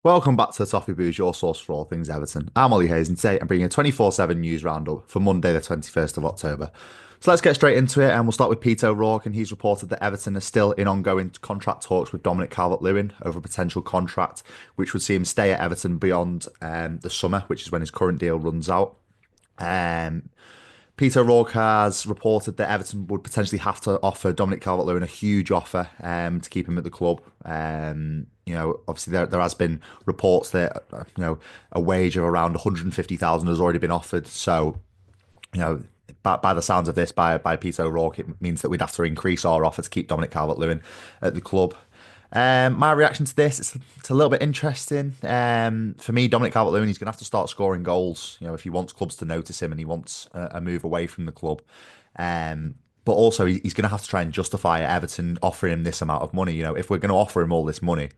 Welcome back to Toffee Booze, your source for all things Everton. I'm Ollie Hayes, and today I'm bringing a 24/7 news roundup for Monday, the 21st of October. So let's get straight into it, and we'll start with Peter O'Rourke, and he's reported that Everton are still in ongoing contract talks with Dominic Calvert-Lewin over a potential contract, which would see him stay at Everton beyond the summer, which is when his current deal runs out. Um, Peter O'Rourke has reported that Everton would potentially have to offer Dominic Calvert-Lewin a huge offer to keep him at the club. Obviously there has been reports that a wage of around 150,000 has already been offered. So by the sounds of this, by Peter O'Rourke, it means that we'd have to increase our offer to keep Dominic Calvert-Lewin at the club. My reaction to this, it's a little bit interesting. For me, Dominic Calvert-Lewin, he's going to have to start scoring goals, if he wants clubs to notice him and he wants a move away from the club. But also, he's going to have to try and justify Everton offering him this amount of money. If we're going to offer him all this money,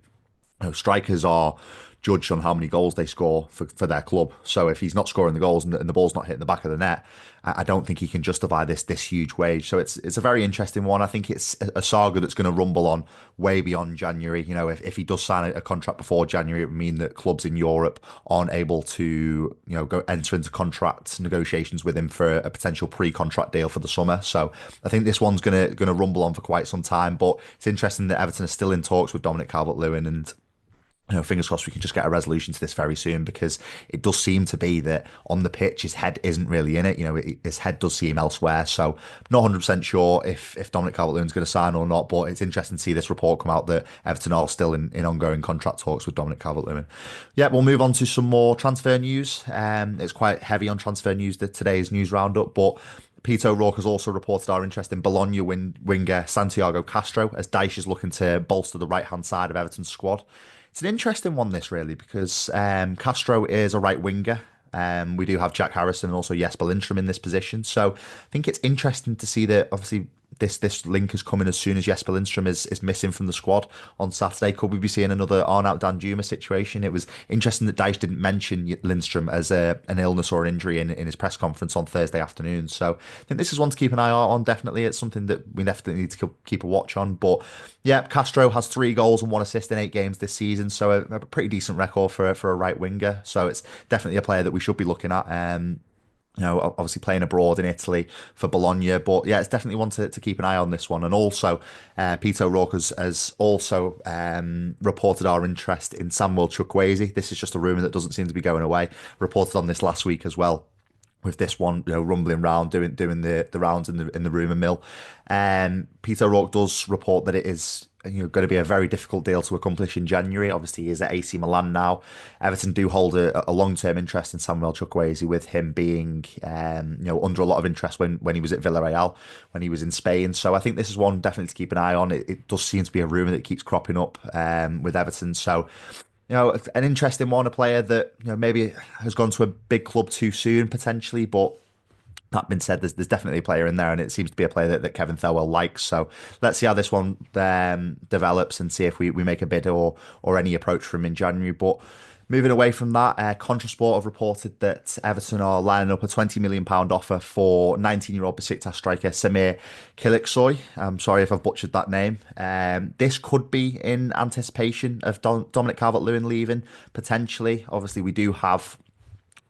strikers are judged on how many goals they score for their club. So if he's not scoring the goals and the ball's not hitting the back of the net, I don't think he can justify this huge wage. So it's a very interesting one. I think it's a saga that's going to rumble on way beyond January. If he does sign a contract before January, it would mean that clubs in Europe aren't able to go enter into contract negotiations with him for a potential pre-contract deal for the summer. So I think this one's gonna rumble on for quite some time. But it's interesting that Everton are still in talks with Dominic Calvert-Lewin, and fingers crossed we can just get a resolution to this very soon, because it does seem to be that on the pitch his head isn't really in it. His head does seem elsewhere. So not 100% sure if Dominic Calvert-Lewin's going to sign or not, but it's interesting to see this report come out that Everton are still in ongoing contract talks with Dominic Calvert-Lewin. Yeah, we'll move on to some more transfer news. It's quite heavy on transfer news, today's news roundup, but Peter O'Rourke has also reported our interest in Bologna winger Santiago Castro, as Dyche is looking to bolster the right-hand side of Everton's squad. It's an interesting one, this, really, because Castro is a right winger. We do have Jack Harrison and also Jesper Lindstrom in this position. So I think it's interesting to see that, obviously, this link is coming as soon as Jesper Lindstrom is missing from the squad on Saturday. Could we be seeing another Arnaut Danjuma situation? It was interesting that Dyche didn't mention Lindstrom as an illness or an injury in his press conference on Thursday afternoon. So I think this is one to keep an eye out on. Definitely, it's something that we definitely need to keep a watch on. But yeah, Castro has 3 goals and 1 assist in 8 games this season, so a pretty decent record for a right winger. So it's definitely a player that we should be looking at. Obviously playing abroad in Italy for Bologna. But yeah, it's definitely one to keep an eye on, this one. And also, Peter O'Rourke has also reported our interest in Samuel Chukwueze. This is just a rumour that doesn't seem to be going away. Reported on this last week as well, with this one, rumbling round, doing the rounds in the rumour mill. Peter O'Rourke does report that it is going to be a very difficult deal to accomplish in January. Obviously, he is at AC Milan now. Everton do hold a long-term interest in Samuel Chukwueze, with him being under a lot of interest when he was at Villarreal, when he was in Spain. So I think this is one definitely to keep an eye on. It does seem to be a rumour that keeps cropping up with Everton. So an interesting one, a player that maybe has gone to a big club too soon potentially, but that being said, there's definitely a player in there, and it seems to be a player that Kevin Thirlwell likes. So let's see how this one develops, and see if we make a bid or any approach from him in January. But moving away from that, Contrasport have reported that Everton are lining up a £20 million offer for 19-year-old Besiktas striker Samir Kiliksoy. I'm sorry if I've butchered that name. This could be in anticipation of Dominic Calvert-Lewin leaving, potentially. Obviously, we do have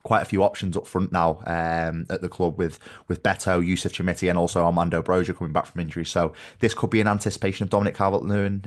quite a few options up front now at the club, with Beto, Yusuf Chamiti, and also Armando Broja coming back from injury. So this could be in anticipation of Dominic Calvert-Lewin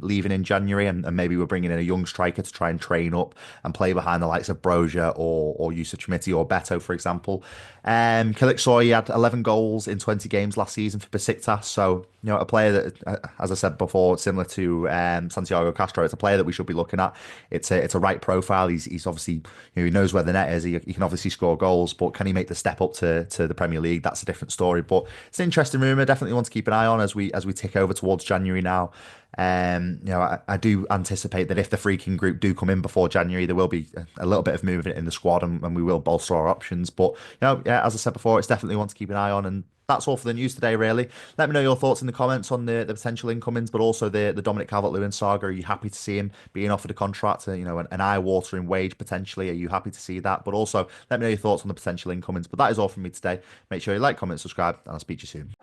leaving in January, and maybe we're bringing in a young striker to try and train up and play behind the likes of Broja or Yusuf Chamiti or Beto, for example. Kiliksoy had 11 goals in 20 games last season for Besiktas. So a player that, as I said before, similar to Santiago Castro, it's a player that we should be looking at. It's a right profile. He's obviously, he knows where the net is. He can obviously score goals, but can he make the step up to the Premier League? That's a different story. But it's an interesting rumour. Definitely one to keep an eye on as we tick over towards January now. I do anticipate that if the Freaking Group do come in before January, there will be a little bit of movement in the squad, and we will bolster our options. But yeah, as I said before, it's definitely one to keep an eye on. And that's all for the news today, really. Let me know your thoughts in the comments on the potential incomings, but also the Dominic Calvert-Lewin saga. Are you happy to see him being offered a contract, an eye-watering wage potentially? Are you happy to see that? But also, let me know your thoughts on the potential incomings. But that is all from me today. Make sure you like, comment, subscribe, and I'll speak to you soon.